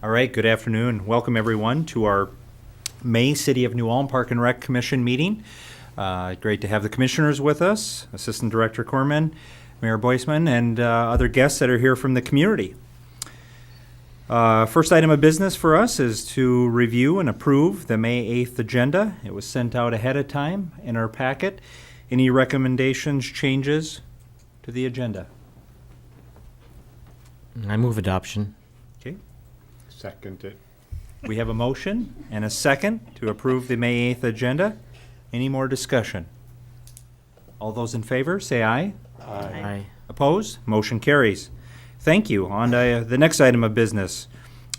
All right, good afternoon. Welcome everyone to our May City of New Ulm Park and Rec Commission meeting. Great to have the commissioners with us, Assistant Director Corman, Mayor Boisman, and other guests that are here from the community. First item of business for us is to review and approve the May 8th agenda. It was sent out ahead of time in our packet. Any recommendations, changes to the agenda? I move adoption. Okay. Second it. We have a motion and a second to approve the May 8th agenda. Any more discussion? All those in favor, say aye. Aye. Opposed? Motion carries. Thank you. On to the next item of business.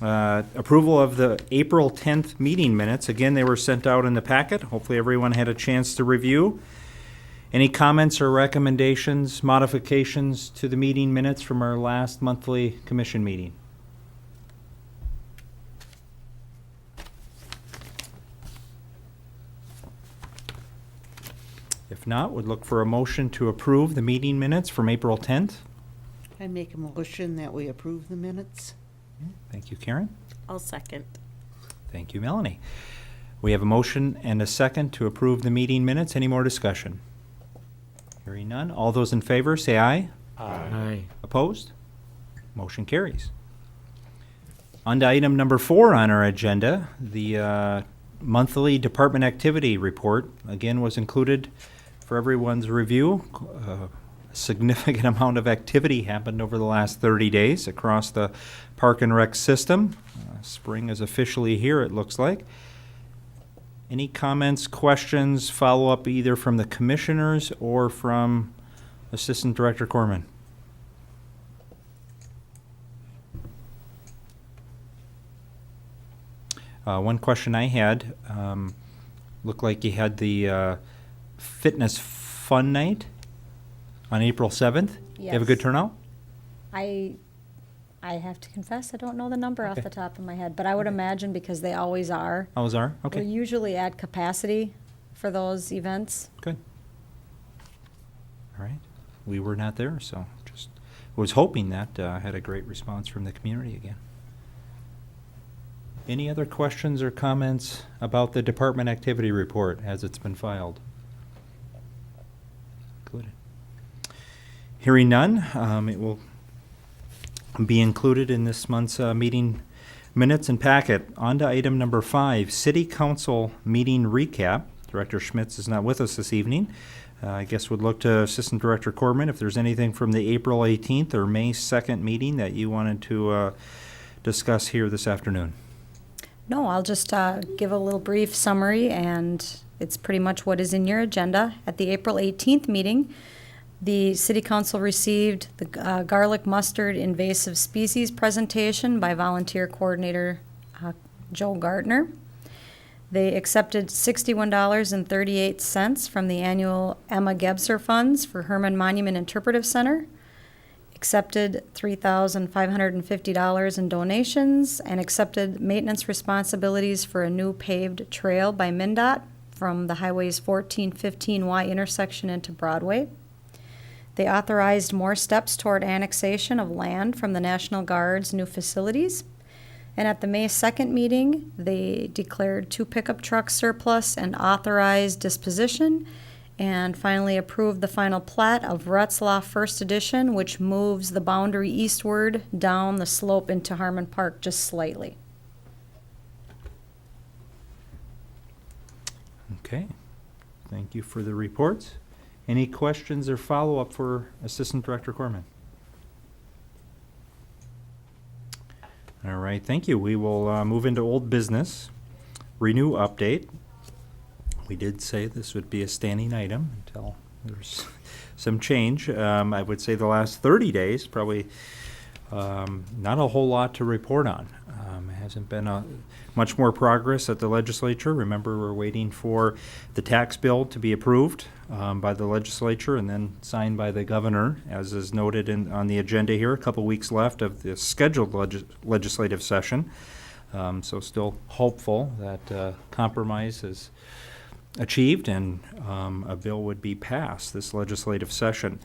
Approval of the April 10th meeting minutes. Again, they were sent out in the packet. Hopefully everyone had a chance to review. Any comments or recommendations, modifications to the meeting minutes from our last monthly commission meeting? If not, would look for a motion to approve the meeting minutes from April 10th. I make a motion that we approve the minutes. Thank you, Karen. I'll second. Thank you, Melanie. We have a motion and a second to approve the meeting minutes. Any more discussion? Hearing none. All those in favor, say aye. Aye. Opposed? Motion carries. On to item number 4 on our agenda, the monthly department activity report, again, was included for everyone's review. A significant amount of activity happened over the last 30 days across the Park and Rec system. Spring is officially here, it looks like. Any comments, questions, follow-up either from the commissioners or from Assistant Director Corman? One question I had, looked like you had the Fitness Fun Night on April 7th. You have a good Yes. turnout? I have to confess, I don't know the number off Okay. the top of my head, but I would imagine because they always are. Always are? We're Okay, usually at capacity for those events. good. All right. We were not there, so just was hoping that had a great response from the community again. Any other questions or comments about the department activity report as it's been filed? Good. Hearing none, it will be included in this month's meeting minutes and packet. On to item number 5, City Council meeting recap. Director Schmitz is not with us this evening. I guess would look to Assistant Director Corman if there's anything from the April 18th or May 2nd meeting that you wanted to discuss here this afternoon. No, I'll just give a little brief summary, and it's pretty much what is in your agenda. At the April 18th meeting, the City Council received the garlic mustard invasive species presentation by Volunteer Coordinator Joe Gardner. They accepted $61.38 from the annual Emma Gebser funds for Herman Monument Interpretive Center, accepted $3,550 in donations, and accepted maintenance responsibilities for a new paved trail by MnDOT from the Highways 1415Y intersection into Broadway. They authorized more steps toward annexation of land from the National Guard's new facilities. And at the May 2nd meeting, they declared 2 pickup trucks surplus and authorized disposition, and finally approved the final plat of Retzlaff First Edition, which moves the boundary eastward down the slope into Harmon Park just slightly. Okay. Thank you for the reports. Any questions or follow-up for Assistant Director Corman? All right, thank you. We will move into old business. Renew update. We did say this would be a standing item until there's some change. I would say the last 30 days, probably not a whole lot to report on. It hasn't been much more progress at the legislature. Remember, we're waiting for the tax bill to be approved by the legislature and then signed by the governor, as is noted on the agenda here. A couple weeks left of the scheduled legislative session. So still hopeful that compromise is achieved and a bill would be passed this legislative session.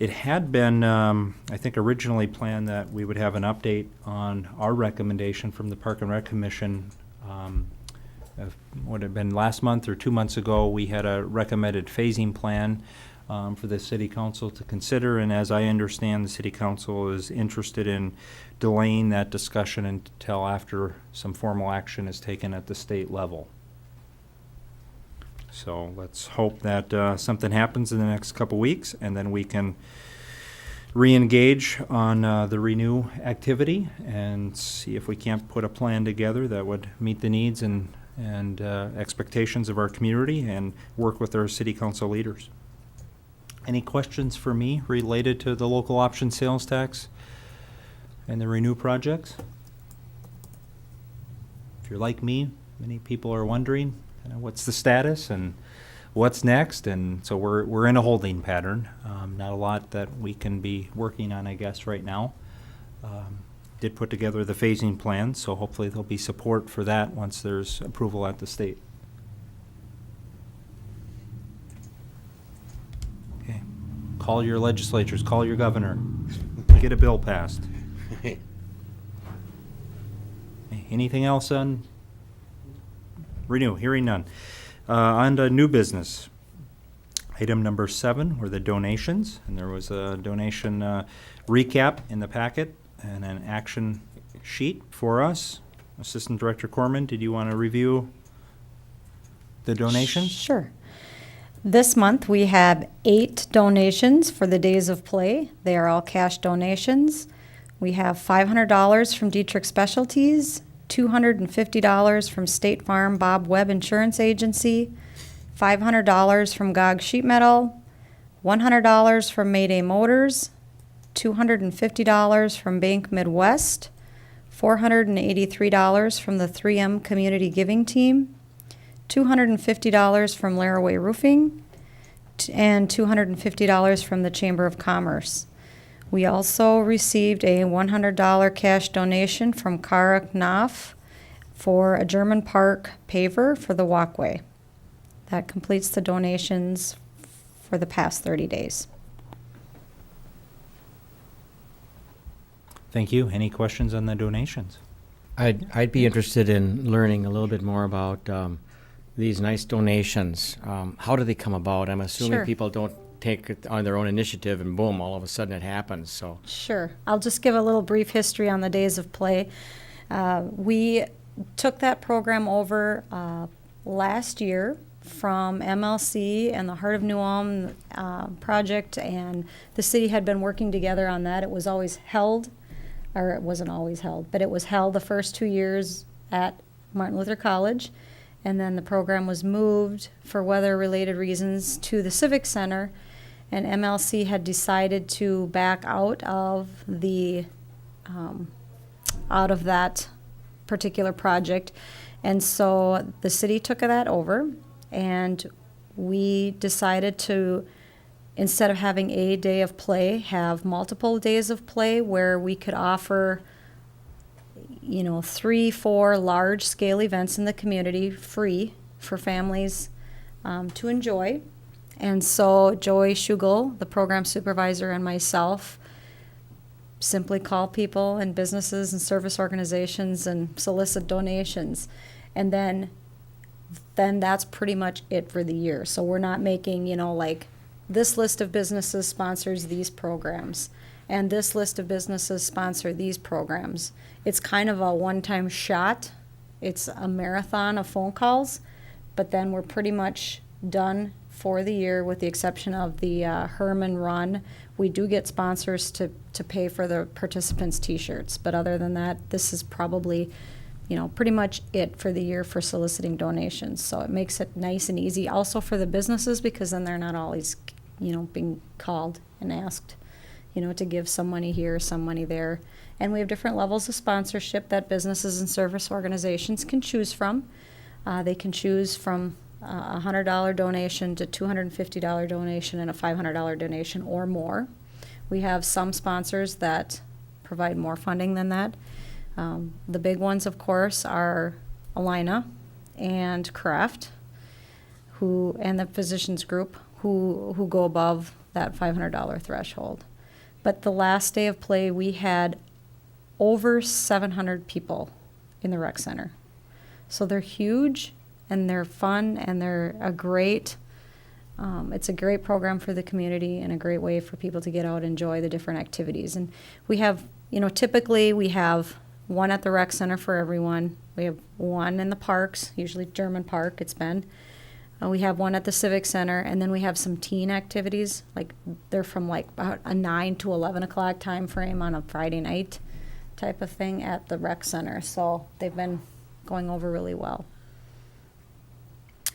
It had been, I think, originally planned that we would have an update on our recommendation from the Park and Rec Commission. Would have been last month or 2 months ago. We had a recommended phasing plan for the city council to consider, and as I understand, the city council is interested in delaying that discussion until after some formal action is taken at the state level. So let's hope that something happens in the next couple weeks, and then we can re-engage on the Renew activity and see if we can't put a plan together that would meet the needs and expectations of our community and work with our city council leaders. Any questions for me related to the local option sales tax and the Renew projects? If you're like me, many people are wondering what's the status and what's next, and so we're in a holding pattern. Not a lot that we can be working on, I guess, right now. Did put together the phasing plan, so hopefully there'll be support for that once there's approval at the state. Okay. Call your legislatures, call your governor, get a bill passed. Okay, anything else on Renew? Hearing none. On to new business. Item number 7 were the donations, and there was a donation recap in the packet and an action sheet for us. Assistant Director Corman, did you want to review the donations? Sure. This month, we have 8 donations for the Days of Play. They are all cash donations. We have $500 from Dietrich Specialties, $250 from State Farm Bob Webb Insurance Agency, $500 from GOG Sheet Metal, $100 from Mayday Motors, $250 from Bank Midwest, $483 from the 3M Community Giving Team, $250 from Laraway Roofing, and $250 from the Chamber of Commerce. We also received a $100 cash donation from Kara Knopf for a German Park paver for the walkway. That completes the donations for the past 30 days. Thank you. Any questions on the donations? I'd be interested in learning a little bit more about these nice donations. How do they come about? I'm assuming Sure. people don't take it on their own initiative and boom, all of a sudden it happens, so. Sure. I'll just give a little brief history on the Days of Play. We took that program over last year from MLC and the Heart of New Ulm project, and the city had been working together on that. It was always held, or it wasn't always held, but it was held the first 2 years at Martin Luther College, and then the program was moved for weather-related reasons to the Civic Center, and MLC had decided to back out of that particular project, and so the city took that over, and we decided to, instead of having a day of play, have multiple days of play where we could offer 3-4 large-scale events in the community free for families to enjoy. And so Joy Schugel, the program supervisor, and myself simply call people and businesses and service organizations and solicit donations. And then that's pretty much it for the year. So we're not making, like this list of businesses sponsors these programs, and this list of businesses sponsor these programs. It's kind of a one-time shot. It's a marathon of phone calls, but then we're pretty much done for the year, with the exception of the Herman Run. We do get sponsors to pay for the participants' T-shirts, but other than that, this is probably, pretty much it for the year for soliciting donations. So it makes it nice and easy also for the businesses, because then they're not always, being called and asked, to give some money here, some money there. And we have different levels of sponsorship that businesses and service organizations can choose from. They can choose from a $100 donation to $250 donation and a $500 donation or more. We have some sponsors that provide more funding than that. The big ones, of course, are Alina and Kraft, and the Physicians Group, who go above that $500 threshold. But the last day of play, we had over 700 people in the rec center. So they're huge, and they're fun, and they're it's a great program for the community and a great way for people to get out and enjoy the different activities. And we have, typically we have one at the rec center for everyone. We have one in the parks, usually German Park it's been. We have one at the Civic Center, and then we have some teen activities. Like they're from like about a 9 to 11 o'clock time frame on a Friday night type of thing at the rec center. So they've been going over really well.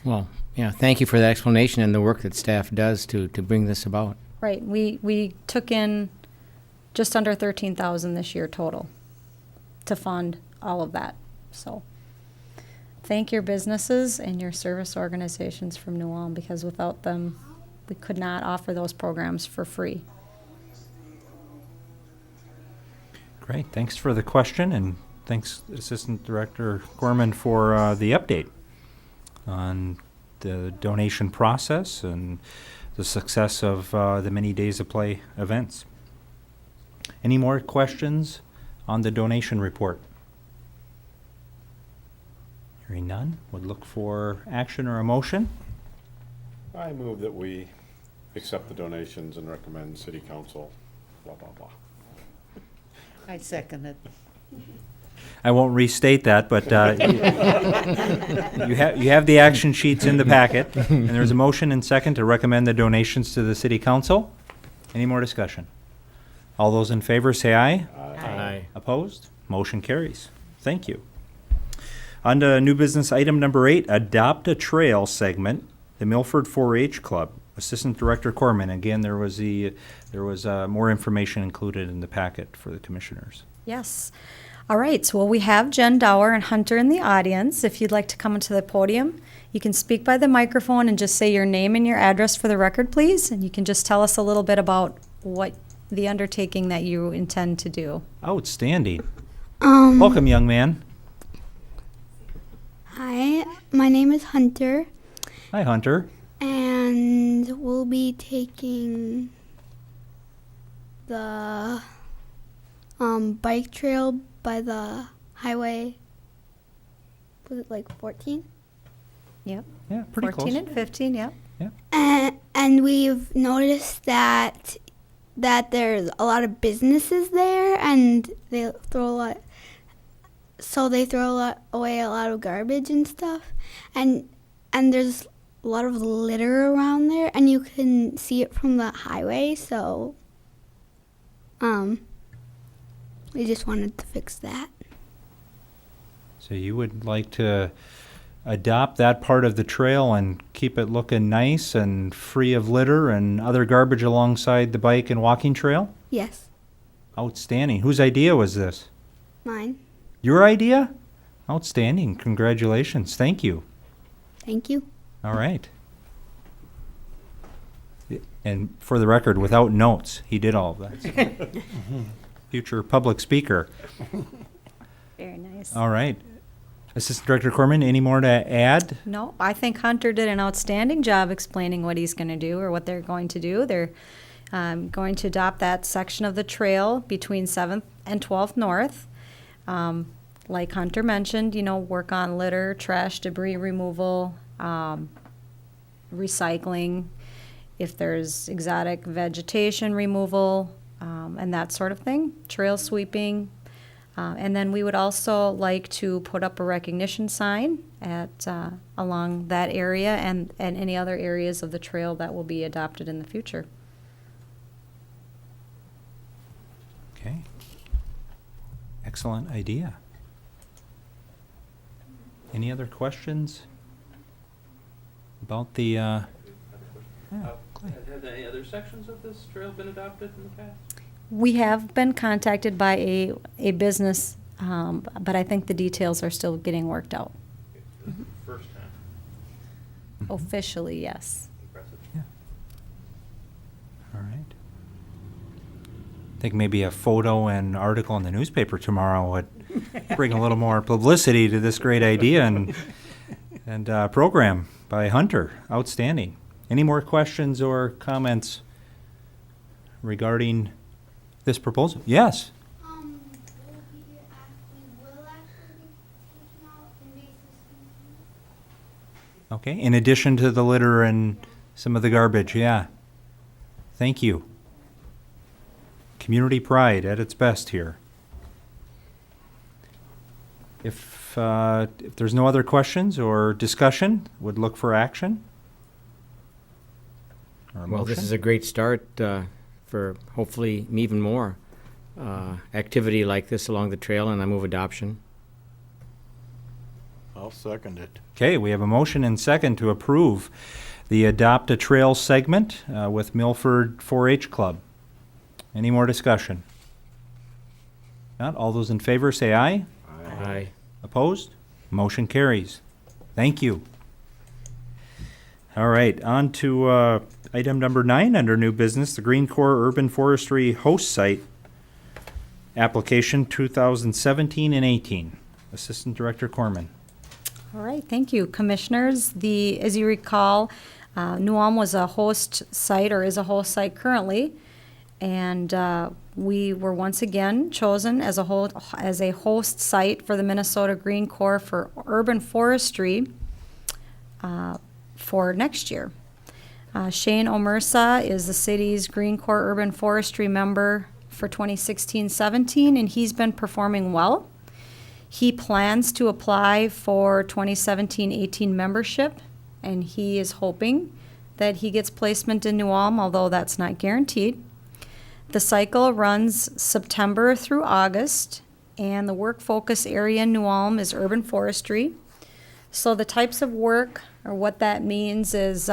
Well, yeah, thank you for that explanation and the work that staff does to bring this about. Right. We took in just under 13,000 this year total to fund all of that. So thank your businesses and your service organizations from New Ulm, because without them, we could not offer those programs for free. Great, thanks for the question, and thanks Assistant Director Gorman for the update on the donation process and the success of the many Days of Play events. Any more questions on the donation report? Hearing none, would look for action or a motion. I move that we accept the donations and recommend city council, blah, blah, blah. I second it. I won't restate that, but you have the action sheets in the packet, and there's a motion and second to recommend the donations to the city council. Any more discussion? All those in favor say aye. Aye. Opposed? Motion carries. Thank you. On to new business item number 8, Adopt a Trail segment, the Milford 4-H Club. Assistant Director Corman. Again, there was more information included in the packet for the commissioners. Yes. All right, so we have Jen Dower and Hunter in the audience. If you'd like to come onto the podium, you can speak by the microphone and just say your name and your address for the record, please. And you can just tell us a little bit about what the undertaking that you intend to do. Outstanding. Welcome, young man. Hi, my name is Hunter, Hi, Hunter. and we'll be taking the bike trail by the highway. Was it like 14? Yep. Yeah, pretty 14 close. and 15, yep. And we've noticed that there's a lot of businesses there, and they throw away a lot of garbage and stuff, and there's a lot of litter around there, and you can see it from the highway. So, we just wanted to fix that. So you would like to adopt that part of the trail and keep it looking nice and free of litter and other garbage alongside the bike and walking trail? Yes, Outstanding. Whose idea was this? mine. Your idea? Outstanding. Congratulations. Thank you. Thank you. All right. And for the record, without notes, he did all of that. So. Future public speaker. Very nice. All right. Assistant Director Corman, any more to add? No, I think Hunter did an outstanding job explaining what he's going to do or what they're going to do. They're going to adopt that section of the trail between 7th and 12th North. Like Hunter mentioned, work on litter, trash, debris removal, recycling, if there's exotic vegetation removal, and that sort of thing, trail sweeping. And then we would also like to put up a recognition sign at along that area and any other areas of the trail that will be adopted in the future. Okay. Excellent idea. Any other questions about the, yeah, Clay. Have any other sections of this trail been adopted in the past? We have been contacted by a business, but I think the details are still getting worked out. This is the first time. Officially, yes. Impressive. All right. I think maybe a photo and article in the newspaper tomorrow would bring a little more publicity to this great idea and program by Hunter. Outstanding. Any more questions or comments regarding this proposal? Yes. we will actually be taking out invasive species. Okay, in addition to the litter and some of the garbage, yeah. Thank you. Community pride at its best here. If there's no other questions or discussion, would look for action? Or a Well, this motion? is a great start for hopefully even more activity like this along the trail, and I move adoption. I'll second it. Okay, we have a motion and second to approve the Adopt a Trail segment with Milford 4-H Club. Any more discussion? Not, all those in favor say aye. Aye. Opposed? Motion carries. Thank you. All right, on to item number 9 under new business, the Green Corps Urban Forestry Host Site application 2017 and 18. Assistant Director Corman. All right, thank you, Commissioners. As you recall, New Ulm was a host site, or is a host site currently, and we were once again chosen as a host site for the Minnesota Green Corps for urban forestry for next year. Shane Omersa is the city's Green Corps Urban Forestry member for 2016-17, and he's been performing well. He plans to apply for 2017-18 membership, and he is hoping that he gets placement in New Ulm, although that's not guaranteed. The cycle runs September through August, and the work focus area in New Ulm is urban forestry. So the types of work, or what that means, is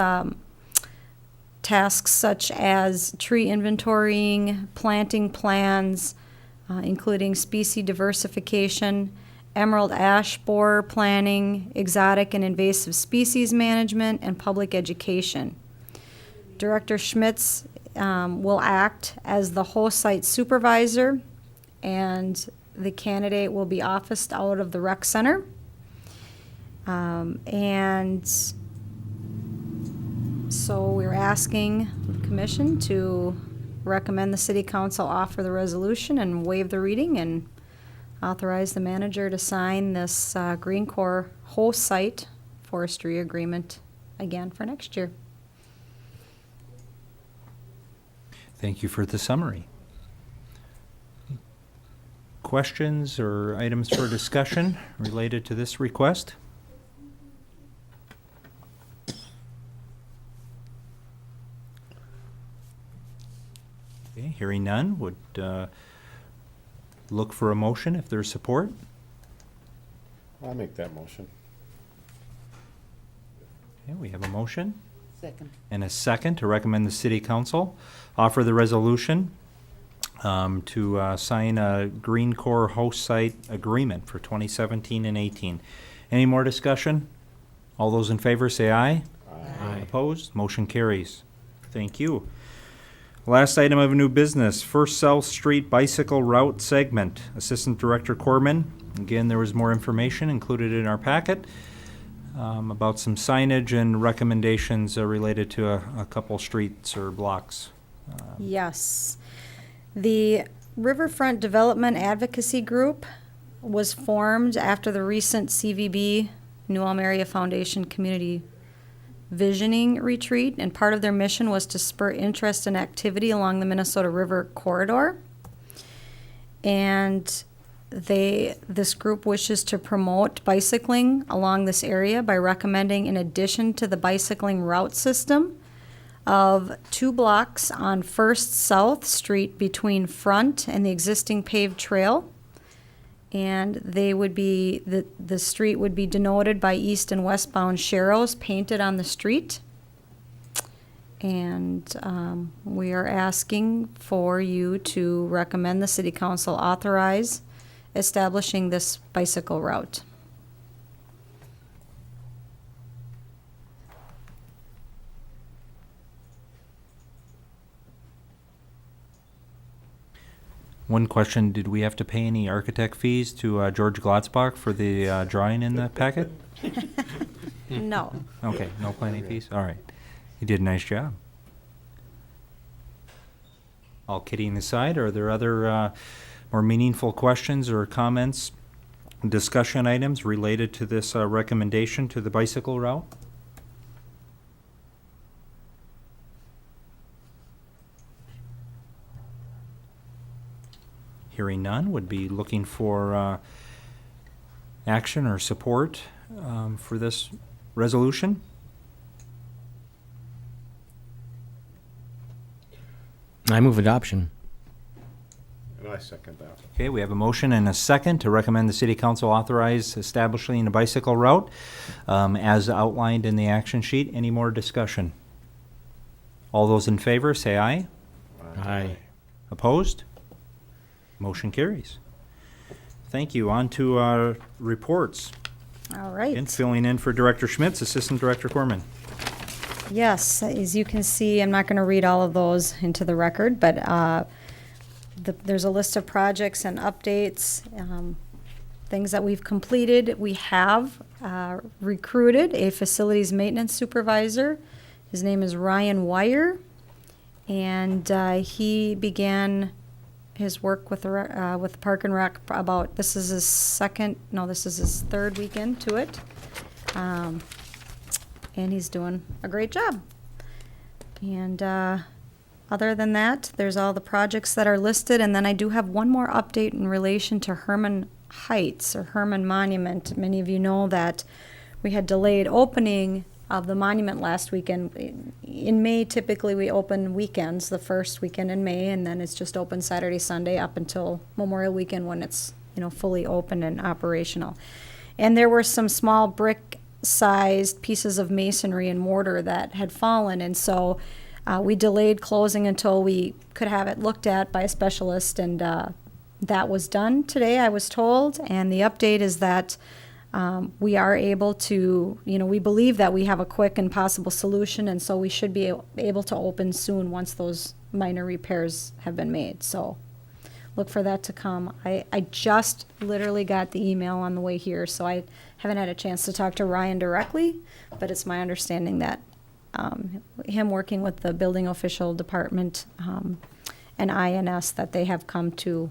tasks such as tree inventorying, planting plans, including species diversification, emerald ash borer planning, exotic and invasive species management, and public education. Director Schmitz will act as the host site supervisor, and the candidate will be officed out of the rec center. And so we're asking the commission to recommend the city council offer the resolution and waive the reading and authorize the manager to sign this Green Corps host site forestry agreement again for next year. Thank you for the summary. Questions or items for discussion related to this request? Okay, hearing none, would look for a motion if there's support. I'll make that motion. Okay, we have a motion Second. and a second to recommend the city council offer the resolution to sign a Green Corps host site agreement for 2017 and 18. Any more discussion? All those in favor say aye. Aye. Opposed? Motion carries. Thank you. Last item of new business, First South Street Bicycle Route Segment. Assistant Director Corman. Again, there was more information included in our packet about some signage and recommendations related to a couple streets or blocks. Yes. The Riverfront Development Advocacy Group was formed after the recent CVB New Ulm Area Foundation Community Visioning Retreat, and part of their mission was to spur interest and activity along the Minnesota River corridor. And this group wishes to promote bicycling along this area by recommending, in addition to the bicycling route system, of 2 blocks on First South Street between Front and the existing paved trail. And they would be, the street would be denoted by east and westbound sharrows painted on the street. And we are asking for you to recommend the city council authorize establishing this bicycle route. One question, did we have to pay any architect fees to George Glotzbach for the drawing in the packet? No. Okay, no planning fees? All right. He did a nice job. All kidding aside, are there other more meaningful questions or comments, discussion items related to this recommendation to the bicycle route? Hearing none, would be looking for action or support for this resolution. I move adoption. And I second that. Okay, we have a motion and a second to recommend the city council authorize establishing a bicycle route as outlined in the action sheet. Any more discussion? All those in favor, say aye. Aye. Opposed? Motion carries. Thank you. On to our reports. All right. And filling in for Director Schmitz, Assistant Director Corman. Yes, as you can see, I'm not going to read all of those into the record, but there's a list of projects and updates, things that we've completed. We have recruited a facilities maintenance supervisor. His name is Ryan Wire, and he began his work with the Park and Rec about, this is his third weekend to it. And he's doing a great job. And other than that, there's all the projects that are listed, and then I do have one more update in relation to Herman Heights, or Herman Monument. Many of you know that we had delayed opening of the monument last weekend. In May, typically we open weekends, the first weekend in May, and then it's just open Saturday, Sunday, up until Memorial Weekend when it's, fully open and operational. And there were some small brick-sized pieces of masonry and mortar that had fallen, and so we delayed closing until we could have it looked at by a specialist, and that was done today, I was told. And the update is that we are able to, we believe that we have a quick and possible solution, and so we should be able to open soon once those minor repairs have been made. So look for that to come. I just literally got the email on the way here, so I haven't had a chance to talk to Ryan directly, but it's my understanding that him working with the building official department and INS, that they have come to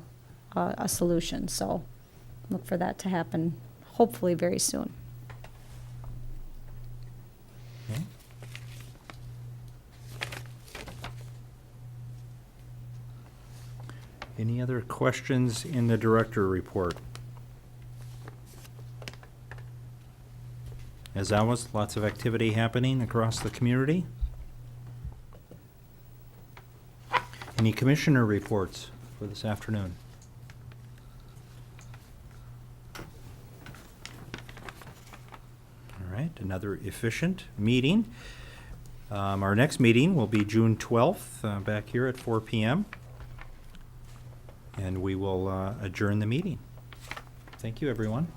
a solution. So look for that to happen hopefully very soon. Okay. Any other questions in the director report? As always, lots of activity happening across the community. Any commissioner reports for this afternoon? All right, another efficient meeting. Our next meeting will be June 12th, back here at 4 p.m. And we will adjourn the meeting. Thank you, everyone.